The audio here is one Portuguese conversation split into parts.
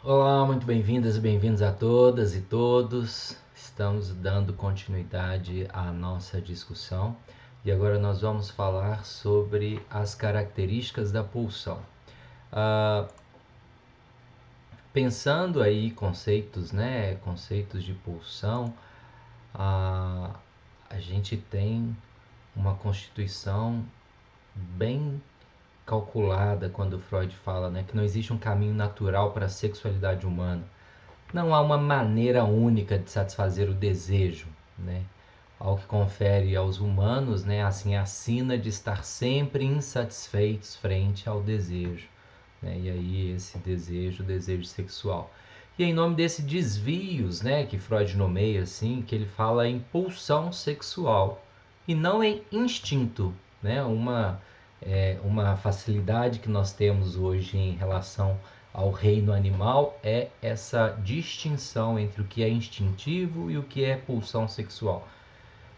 Olá, muito bem-vindas e bem-vindos a todas e todos. Estamos dando continuidade à nossa discussão e agora nós vamos falar sobre as características da pulsão. Ah, Pensando aí conceitos, né, conceitos de pulsão, ah, a gente tem uma constituição bem calculada quando Freud fala, né, que não existe um caminho natural para a sexualidade humana. Não há uma maneira única de satisfazer o desejo, né? Ao que confere aos humanos, né, assim, a sina de estar sempre insatisfeitos frente ao desejo, né? E aí esse desejo, o desejo sexual. E em nome desses desvios, né, que Freud nomeia assim, que ele fala em pulsão sexual e não em instinto, né? Uma facilidade que nós temos hoje em relação ao reino animal é essa distinção entre o que é instintivo e o que é pulsão sexual,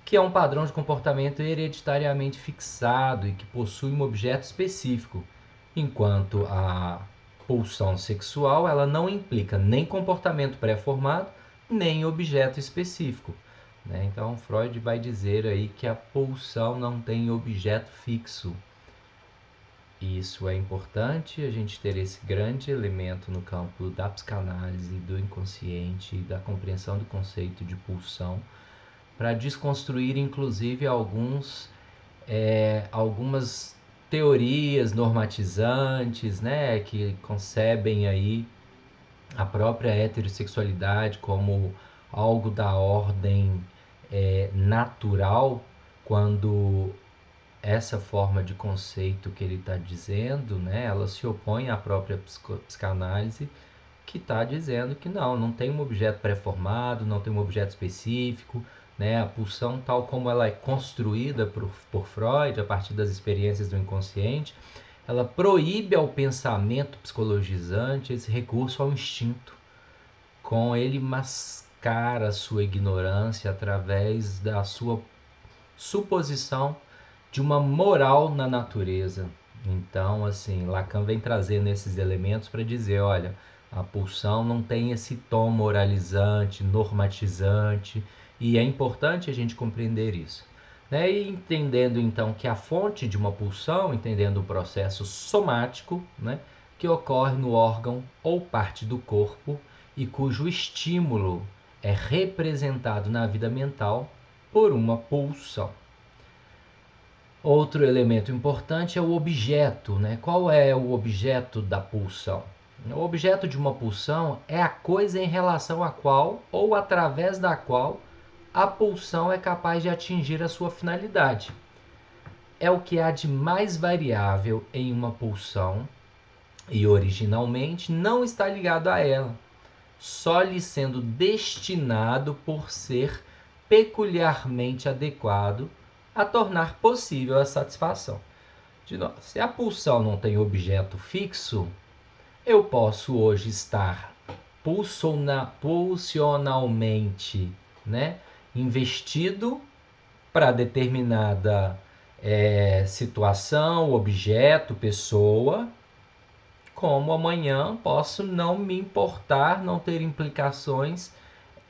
que é um padrão de comportamento hereditariamente fixado e que possui um objeto específico, enquanto a pulsão sexual ela não implica nem comportamento pré-formado, nem objeto específico. Né? Então Freud vai dizer aí que a pulsão não tem objeto fixo. E isso é importante, a gente ter esse grande elemento no campo da psicanálise, do inconsciente e da compreensão do conceito de pulsão, para desconstruir inclusive algumas teorias normatizantes, né, que concebem aí a própria heterossexualidade como algo da ordem natural, quando essa forma de conceito que ele está dizendo, né, ela se opõe à própria psicanálise, que está dizendo que não tem um objeto pré-formado, não tem um objeto específico, né? A pulsão, tal como ela é construída por Freud, a partir das experiências do inconsciente, ela proíbe ao pensamento psicologizante esse recurso ao instinto. Com ele mascara a sua ignorância através da sua suposição de uma moral na natureza. Então, assim, Lacan vem trazendo esses elementos para dizer, olha, a pulsão não tem esse tom moralizante, normatizante, e é importante a gente compreender isso. Né? E entendendo então que a fonte de uma pulsão, entendendo o processo somático, né, que ocorre no órgão ou parte do corpo e cujo estímulo é representado na vida mental por uma pulsão. Outro elemento importante é o objeto, né? Qual é o objeto da pulsão? O objeto de uma pulsão é a coisa em relação à qual ou através da qual a pulsão é capaz de atingir a sua finalidade. É o que há de mais variável em uma pulsão e originalmente não está ligado a ela, só lhe sendo destinado por ser peculiarmente adequado a tornar possível a satisfação. De novo, se a pulsão não tem objeto fixo, eu posso hoje estar pulsionalmente, né, investido para determinada situação, objeto, pessoa, como amanhã posso não me importar, não ter implicações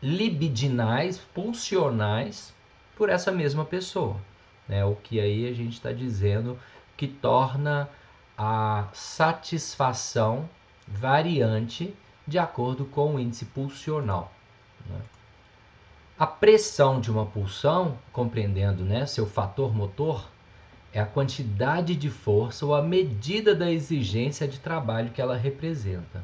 libidinais, pulsionais por essa mesma pessoa. Né? O que aí a gente está dizendo que torna a satisfação variante de acordo com o índice pulsional. Né? A pressão de uma pulsão, compreendendo, né, seu fator motor, é a quantidade de força ou a medida da exigência de trabalho que ela representa.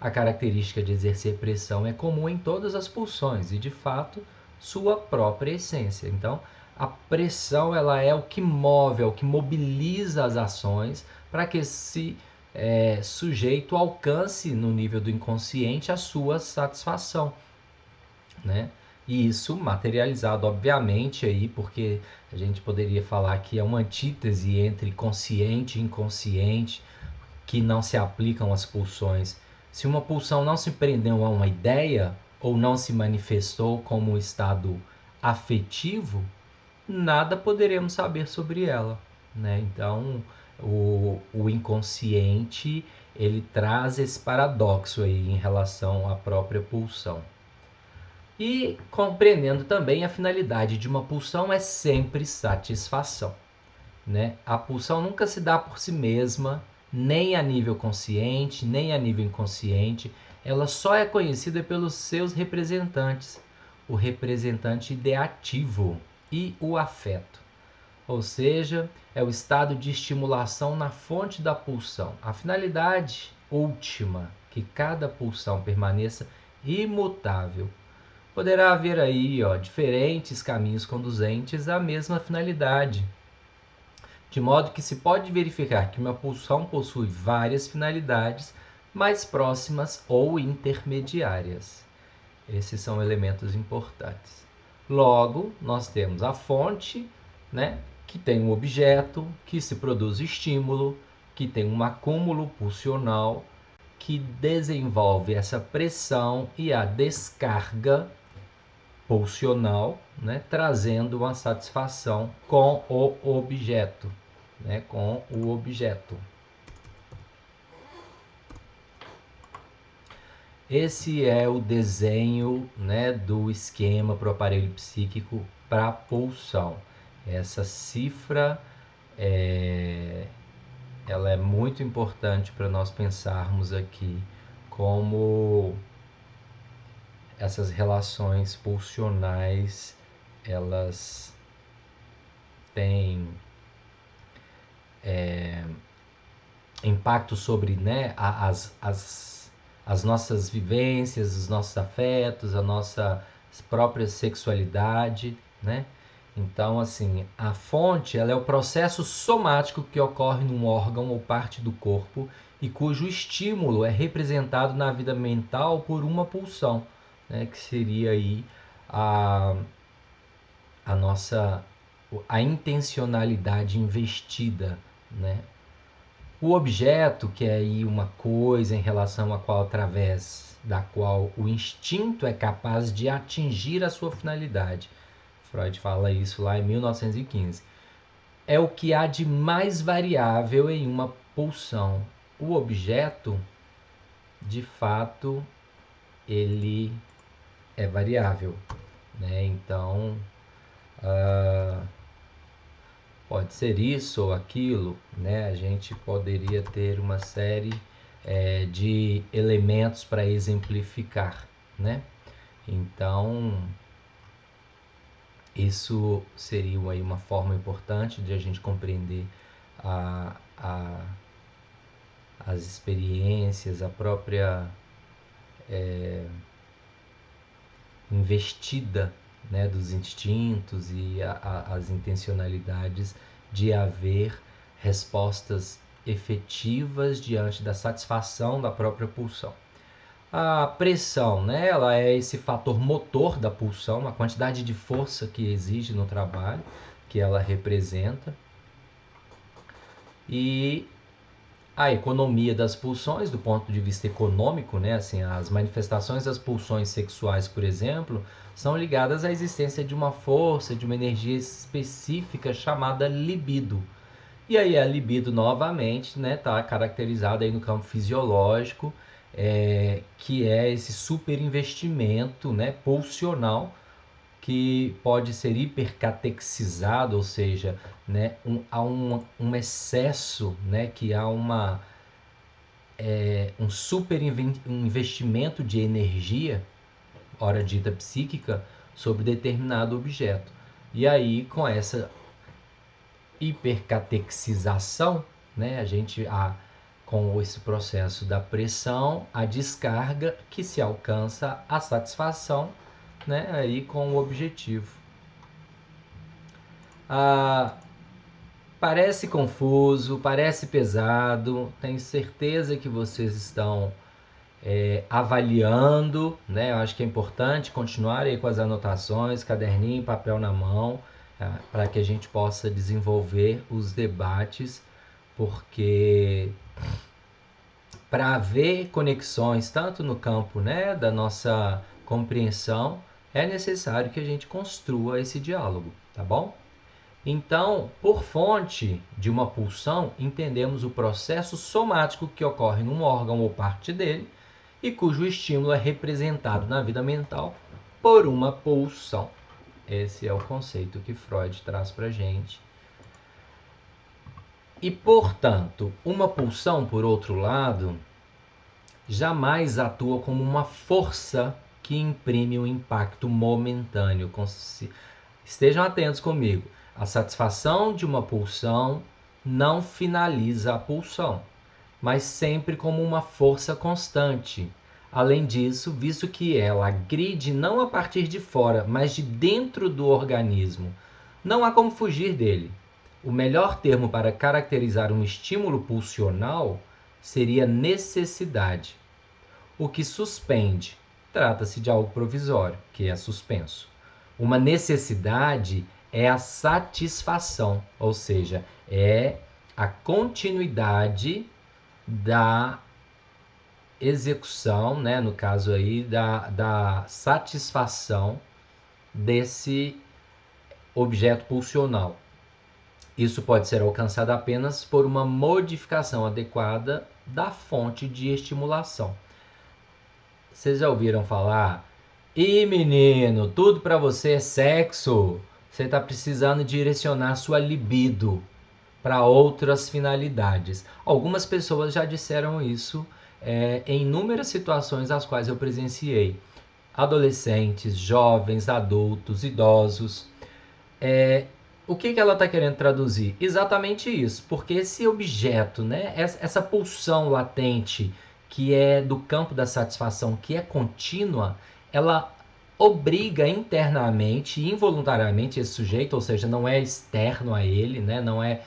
A característica de exercer pressão é comum em todas as pulsões e, de fato, sua própria essência. Então, a pressão ela é o que move, é o que mobiliza as ações para que esse sujeito alcance, no nível do inconsciente, a sua satisfação. Né? E isso materializado, obviamente, aí, porque a gente poderia falar que é uma antítese entre consciente e inconsciente, que não se aplicam às pulsões. Se uma pulsão não se prendeu a uma ideia ou não se manifestou como um estado afetivo, nada poderemos saber sobre ela. Né? Então, o inconsciente ele traz esse paradoxo aí em relação à própria pulsão. E compreendendo também a finalidade de uma pulsão é sempre satisfação, né? A pulsão nunca se dá por si mesma, nem a nível consciente, nem a nível inconsciente. Ela só é conhecida pelos seus representantes, o representante ideativo e o afeto. Ou seja, é o estado de estimulação na fonte da pulsão. A finalidade última, que cada pulsão permaneça imutável. Poderá haver aí diferentes caminhos conduzentes à mesma finalidade, de modo que se pode verificar que uma pulsão possui várias finalidades mais próximas ou intermediárias. Esses são elementos importantes. Logo, nós temos a fonte, né, que tem um objeto, que se produz estímulo, que tem um acúmulo pulsional, que desenvolve essa pressão e a descarga pulsional, né, trazendo uma satisfação com o objeto, né, com o objeto. Esse é o desenho, né, do esquema para o aparelho psíquico para pulsão. Essa cifra ela é muito importante para nós pensarmos aqui como essas relações pulsionais elas têm impacto sobre, né, as nossas vivências, os nossos afetos, a nossa própria sexualidade, né? Então, assim, a fonte ela é o processo somático que ocorre num órgão ou parte do corpo e cujo estímulo é representado na vida mental por uma pulsão, né? Que seria aí a intencionalidade investida, né? O objeto, que é aí uma coisa em relação a qual, através da qual o instinto é capaz de atingir a sua finalidade. Freud fala isso lá em 1915. É o que há de mais variável em uma pulsão. O objeto, de fato, ele é variável, né? Então, pode ser isso ou aquilo, né? A gente poderia ter uma série de elementos para exemplificar, né? Então, isso seria aí uma forma importante de a gente compreender as experiências, a própria investida, né, dos instintos e as intencionalidades de haver respostas efetivas diante da satisfação da própria pulsão. A pressão, né, ela é esse fator motor da pulsão, a quantidade de força que exige no trabalho, que ela representa. E a economia das pulsões, do ponto de vista econômico, né, assim, as manifestações das pulsões sexuais, por exemplo, são ligadas à existência de uma força, de uma energia específica chamada libido. E aí a libido, novamente, né, está caracterizada aí no campo fisiológico, que é esse superinvestimento, né, pulsional, que pode ser hipercatexizado, ou seja, né, há um excesso, né, que há um super investimento de energia, ora dita psíquica, sobre determinado objeto. E aí, com essa hipercatexização, né, com esse processo da pressão, a descarga que se alcança a satisfação, né, aí com o objetivo. Parece confuso, parece pesado, tenho certeza que vocês estão avaliando, né? Eu acho que é importante continuar aí com as anotações, caderninho e papel na mão, para que a gente possa desenvolver os debates, porque para haver conexões tanto no campo, né, da nossa compreensão, é necessário que a gente construa esse diálogo, tá bom? Então, por fonte de uma pulsão, entendemos o processo somático que ocorre num órgão ou parte dele e cujo estímulo é representado na vida mental por uma pulsão. Esse é o conceito que Freud traz para a gente. E, portanto, uma pulsão, por outro lado, jamais atua como uma força que imprime um impacto momentâneo. Estejam atentos comigo. A satisfação de uma pulsão não finaliza a pulsão, mas sempre como uma força constante. Além disso, visto que ela agride não a partir de fora, mas de dentro do organismo, não há como fugir dele. O melhor termo para caracterizar um estímulo pulsional seria necessidade. O que suspende trata-se de algo provisório, que é suspenso. Uma necessidade é a satisfação, ou seja, é a continuidade da execução, né, no caso aí, da satisfação desse objeto pulsional. Isso pode ser alcançado apenas por uma modificação adequada da fonte de estimulação. Vocês já ouviram falar? Ih, menino, tudo para você é sexo. Você está precisando direcionar sua libido para outras finalidades. Algumas pessoas já disseram isso em inúmeras situações às quais eu presenciei. Adolescentes, jovens, adultos, idosos. O que ela está querendo traduzir? Exatamente isso, porque esse objeto, né, essa pulsão latente que é do campo da satisfação, que é contínua, ela obriga internamente, involuntariamente esse sujeito, ou seja, não é externo a ele, né, não é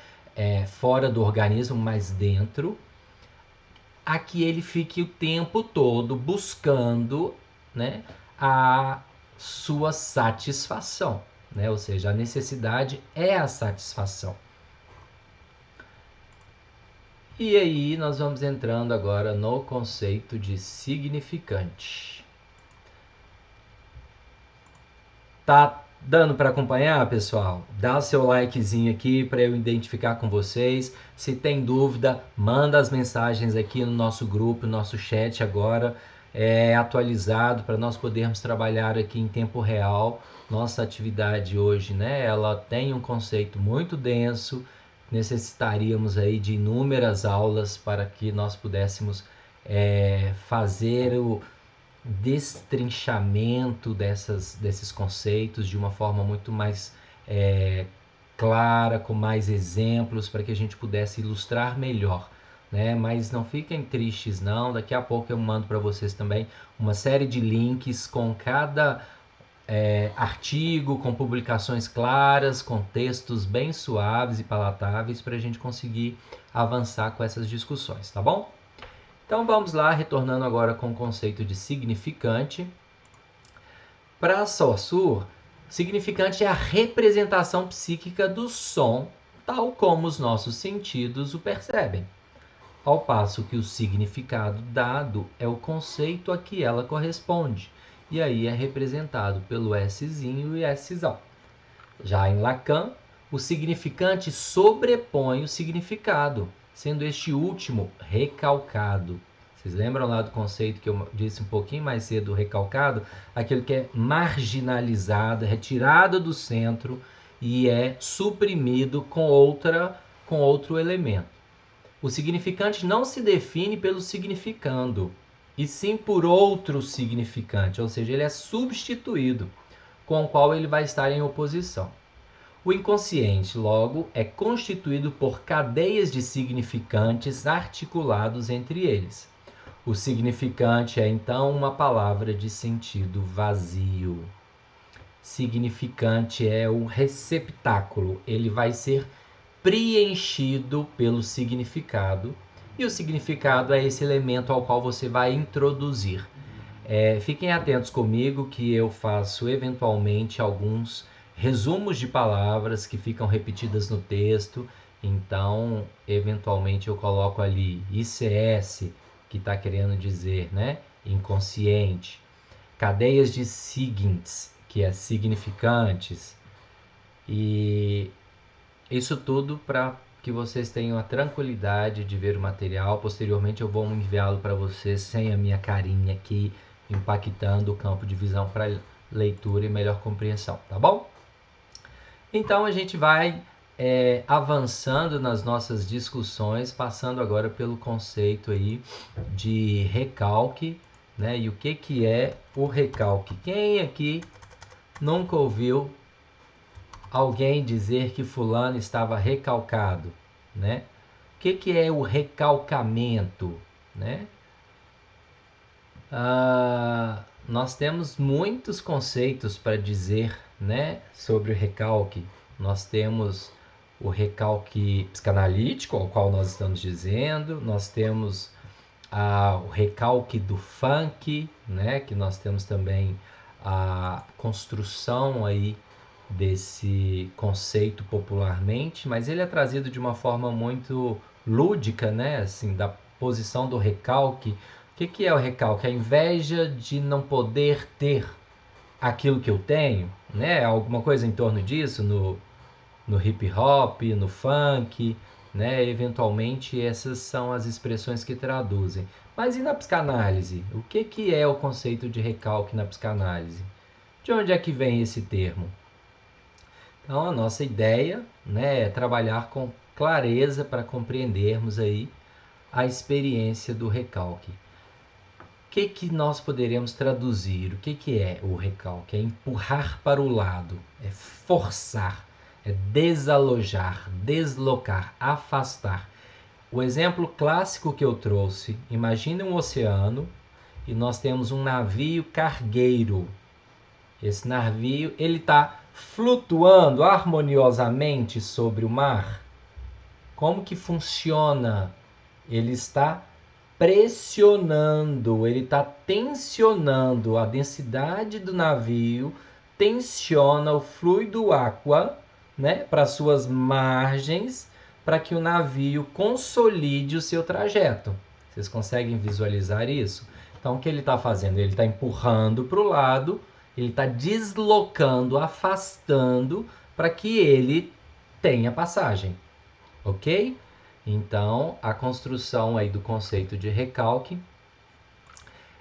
fora do organismo, mas dentro, a que ele fique o tempo todo buscando, né, a sua satisfação. Né? Ou seja, a necessidade é a satisfação. E aí nós vamos entrando agora no conceito de significante. Tá dando para acompanhar, pessoal? Dá seu likezinho aqui para eu identificar com vocês. Se tem dúvida, manda as mensagens aqui no nosso grupo, no nosso chat agora atualizado para nós podermos trabalhar aqui em tempo real. Nossa atividade hoje, né? Ela tem um conceito muito denso. Necessitaríamos aí de inúmeras aulas para que nós pudéssemos fazer o destrinchamento desses conceitos de uma forma muito mais clara, com mais exemplos, para que a gente pudesse ilustrar melhor. Né? Mas não fiquem tristes não, daqui a pouco eu mando para vocês também uma série de links com cada artigo, com publicações claras, com textos bem suaves e palatáveis para a gente conseguir avançar com essas discussões, tá bom? Então vamos lá, retornando agora com o conceito de significante. Para Saussure, significante é a representação psíquica do som, tal como os nossos sentidos o percebem, ao passo que o significado dado é o conceito a que ela corresponde, e aí é representado pelo Szinho e Szão. Já em Lacan, o significante sobrepõe o significado, sendo este último recalcado. Vocês lembram lá do conceito que eu disse um pouquinho mais cedo, recalcado? Aquele que é marginalizado, retirado do centro e é suprimido com outro elemento. O significante não se define pelo significando, e sim por outro significante, ou seja, ele é substituído, com o qual ele vai estar em oposição. O inconsciente, logo, é constituído por cadeias de significantes articulados entre eles. O significante é, então, uma palavra de sentido vazio. Significante é um receptáculo, ele vai ser preenchido pelo significado, e o significado é esse elemento ao qual você vai introduzir. Fiquem atentos comigo que eu faço eventualmente alguns resumos de palavras que ficam repetidas no texto, então eventualmente eu coloco ali ICS, que está querendo dizer, né, inconsciente, cadeias de signs, que é significantes, e Isso tudo para que vocês tenham a tranquilidade de ver o material. Posteriormente eu vou enviá-lo para vocês sem a minha carinha aqui impactando o campo de visão para leitura e melhor compreensão, tá bom? Então a gente vai avançando nas nossas discussões, passando agora pelo conceito aí de recalque, né? E o que é o recalque? Quem aqui nunca ouviu alguém dizer que fulano estava recalcado, né? O que é o recalcamento, né? Nós temos muitos conceitos para dizer, né, sobre o recalque. Nós temos o recalque psicanalítico, ao qual nós estamos dizendo, nós temos o recalque do funk, né, que nós temos também a construção aí desse conceito popularmente, mas ele é trazido de uma forma muito lúdica, né, assim, da posição do recalque. O que é o recalque? A inveja de não poder ter aquilo que eu tenho, né? Alguma coisa em torno disso no hip hop, no funk, né? Eventualmente essas são as expressões que traduzem. Mas e na psicanálise? O que é o conceito de recalque na psicanálise? De onde é que vem esse termo? Então a nossa ideia, né, é trabalhar com clareza para compreendermos aí a experiência do recalque. O que nós poderemos traduzir? O que é o recalque? É empurrar para o lado, é forçar, é desalojar, deslocar, afastar. O exemplo clássico que eu trouxe, imagine um oceano e nós temos um navio cargueiro. Esse navio ele está flutuando harmoniosamente sobre o mar. Como que funciona? Ele está pressionando, ele está tensionando a densidade do navio, tensiona o fluido água, né, para suas margens, para que o navio consolide o seu trajeto. Vocês conseguem visualizar isso? Então, o que ele está fazendo? Ele está empurrando para o lado, ele está deslocando, afastando, para que ele tenha passagem, ok? Então, a construção aí do conceito de recalque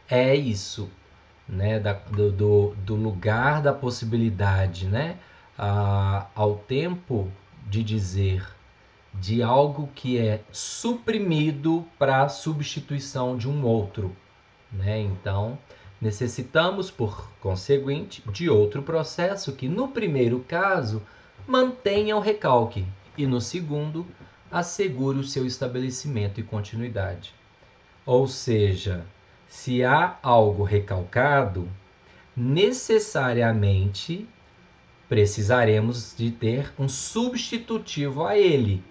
é isso, né? Do lugar da possibilidade, né? Ao tempo de dizer de algo que é suprimido para substituição de um outro, né? Então, necessitamos, por conseguinte, de outro processo que, no primeiro caso, mantenha o recalque e, no segundo, assegure o seu estabelecimento e continuidade. Ou seja, se há algo recalcado, necessariamente precisaremos de ter um substitutivo a ele,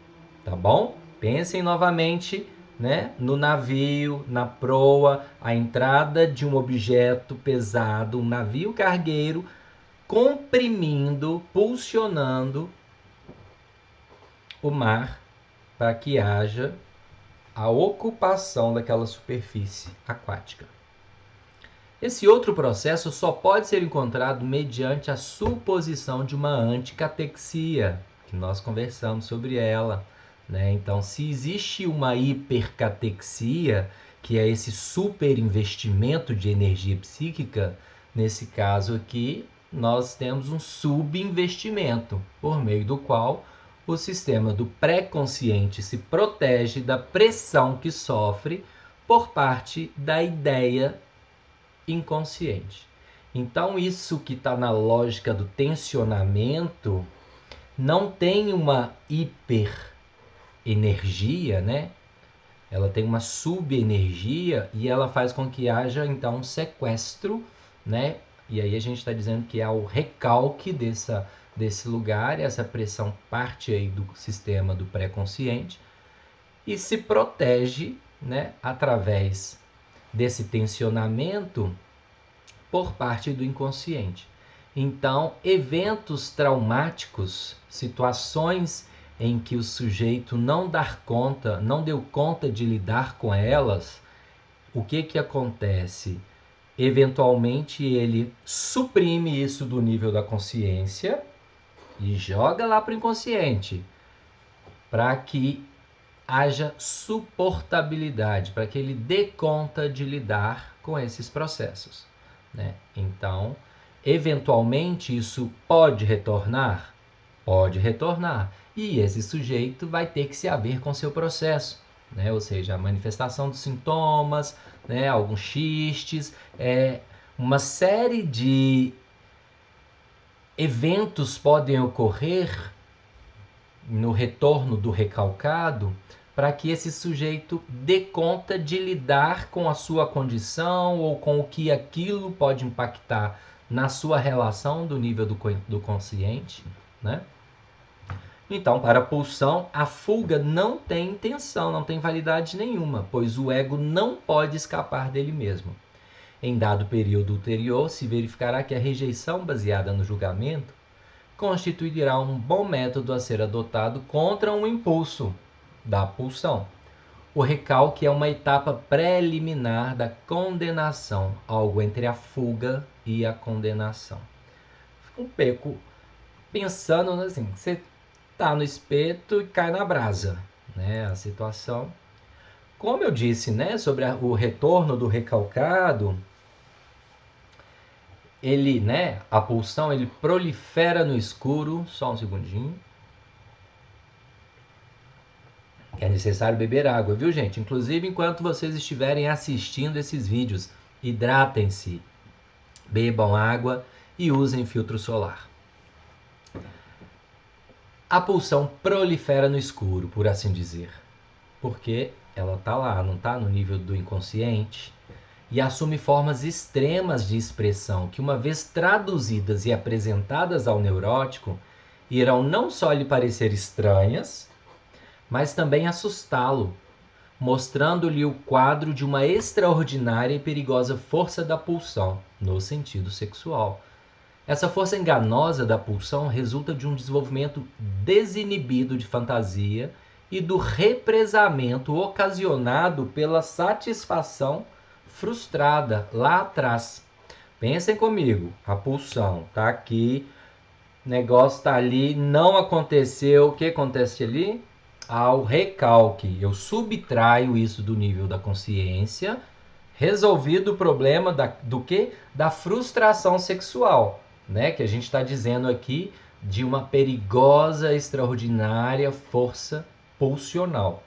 tá bom? Pensem novamente, né, no navio, na proa, a entrada de um objeto pesado, um navio cargueiro, comprimindo, pulsionando o mar para que haja a ocupação daquela superfície aquática. Esse outro processo só pode ser encontrado mediante a suposição de uma anticatexia, que nós conversamos sobre ela, né? Então, se existe uma hipercatexia, que é esse superinvestimento de energia psíquica, nesse caso aqui, nós temos um subinvestimento, por meio do qual o sistema do pré-consciente se protege da pressão que sofre por parte da ideia inconsciente. Então, isso que está na lógica do tensionamento não tem uma hiperenergia, né? Ela tem uma subenergia e ela faz com que haja então um sequestro, né? E aí a gente está dizendo que há o recalque desse lugar, essa pressão parte aí do sistema do pré-consciente e se protege, né, através desse tensionamento por parte do inconsciente. Então, eventos traumáticos, situações em que o sujeito não deu conta de lidar com elas, o que acontece? Eventualmente ele suprime isso do nível da consciência e joga lá para o inconsciente. para que haja suportabilidade, para que ele dê conta de lidar com esses processos, né? Então, eventualmente isso pode retornar? Pode retornar. E esse sujeito vai ter que se haver com seu processo, né? Ou seja, a manifestação dos sintomas, né? Alguns xistes, uma série de eventos podem ocorrer no retorno do recalcado para que esse sujeito dê conta de lidar com a sua condição ou com o que aquilo pode impactar na sua relação do nível do consciente, né? Então, para a pulsão, a fuga não tem intenção, não tem validade nenhuma, pois o ego não pode escapar dele mesmo. Em dado período ulterior, se verificará que a rejeição baseada no julgamento constituirá um bom método a ser adotado contra um impulso da pulsão. O recalque é uma etapa preliminar da condenação, algo entre a fuga e a condenação. Fica um pouco pensando assim, você tá no espeto e cai na brasa, né? A situação. Como eu disse, né, sobre o retorno do recalcado, ele, né, a pulsão, ele prolifera no escuro. Só um segundinho. É necessário beber água, viu, gente? Inclusive, enquanto vocês estiverem assistindo esses vídeos, hidratem-se, bebam água e usem filtro solar. A pulsão prolifera no escuro, por assim dizer, porque ela está lá, não está no nível do inconsciente, e assume formas extremas de expressão que, uma vez traduzidas e apresentadas ao neurótico, irão não só lhe parecer estranhas, mas também assustá-lo, mostrando-lhe o quadro de uma extraordinária e perigosa força da pulsão, no sentido sexual. Essa força enganosa da pulsão resulta de um desenvolvimento desinibido de fantasia e do represamento ocasionado pela satisfação frustrada lá atrás. Pensem comigo, a pulsão tá aqui, o negócio tá ali, não aconteceu, o que acontece ali? Ao recalque, eu subtraio isso do nível da consciência, resolvido o problema do que? Da frustração sexual, né? Que a gente está dizendo aqui de uma perigosa, extraordinária força pulsional.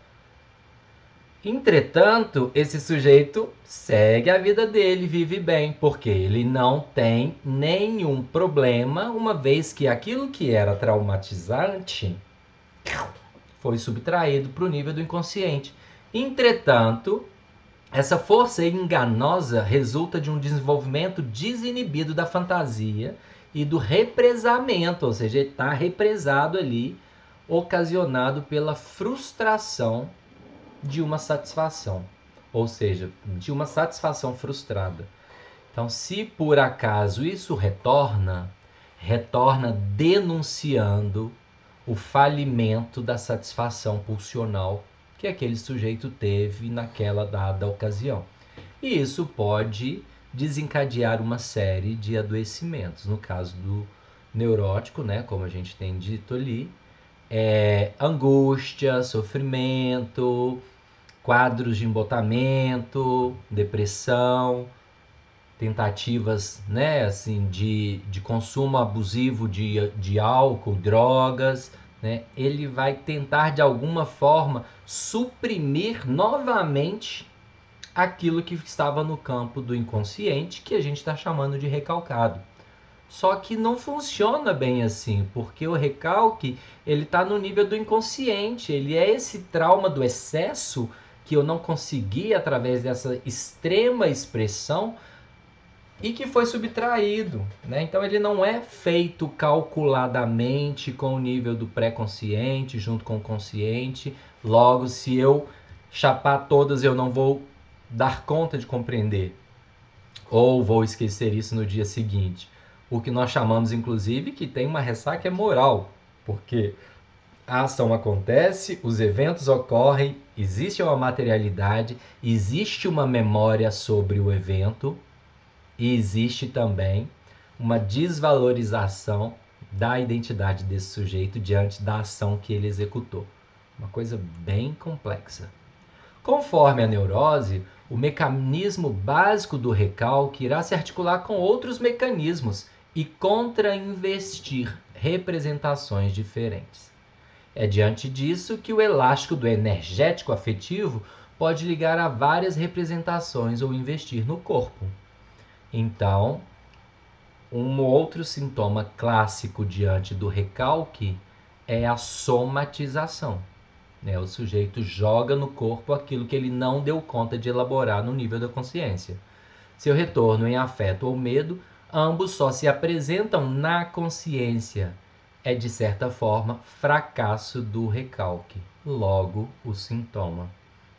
Entretanto, esse sujeito segue a vida dele, vive bem, porque ele não tem nenhum problema, uma vez que aquilo que era traumatizante foi subtraído para o nível do inconsciente. Entretanto, essa força enganosa resulta de um desenvolvimento desinibido da fantasia e do represamento, ou seja, ele está represado ali, ocasionado pela frustração de uma satisfação, ou seja, de uma satisfação frustrada. Então, se por acaso isso retorna denunciando o falimento da satisfação pulsional que aquele sujeito teve naquela dada ocasião. E isso pode desencadear uma série de adoecimentos. No caso do neurótico, né, como a gente tem dito ali, angústia, sofrimento, quadros de embotamento, depressão, tentativas, né, assim, de consumo abusivo de álcool, drogas, né? Ele vai tentar de alguma forma suprimir novamente aquilo que estava no campo do inconsciente, que a gente está chamando de recalcado. Só que não funciona bem assim, porque o recalque ele está no nível do inconsciente, ele é esse trauma do excesso que eu não consegui através dessa extrema expressão e que foi subtraído, né? Então ele não é feito calculadamente com o nível do pré-consciente junto com o consciente. Logo, se eu chapar todas, eu não vou dar conta de compreender ou vou esquecer isso no dia seguinte. O que nós chamamos, inclusive, que tem uma ressaca moral, porque a ação acontece, os eventos ocorrem, existe uma materialidade, existe uma memória sobre o evento, e existe também uma desvalorização da identidade desse sujeito diante da ação que ele executou. Uma coisa bem complexa. Conforme a neurose, o mecanismo básico do recalque irá se articular com outros mecanismos e contrainvestir representações diferentes. É diante disso que o elástico do energético afetivo pode ligar a várias representações ou investir no corpo. Então, um outro sintoma clássico diante do recalque é a somatização. O sujeito joga no corpo aquilo que ele não deu conta de elaborar no nível da consciência. Seu retorno em afeto ou medo, ambos só se apresentam na consciência. É, de certa forma, fracasso do recalque. Logo, o sintoma,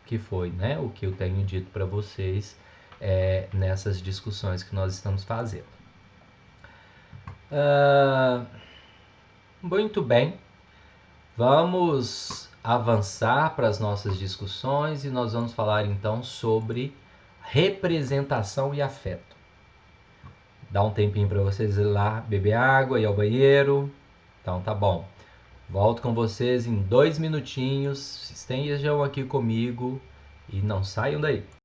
que foi o que eu tenho dito para vocês nessas discussões que nós estamos fazendo. Muito bem. Vamos avançar para as nossas discussões e nós vamos falar então sobre representação e afeto. Dá um tempinho para vocês ir lá beber água e ir ao banheiro. Então tá bom. Volto com vocês em 2 minutinhos. Estejam aqui comigo e não saiam daí.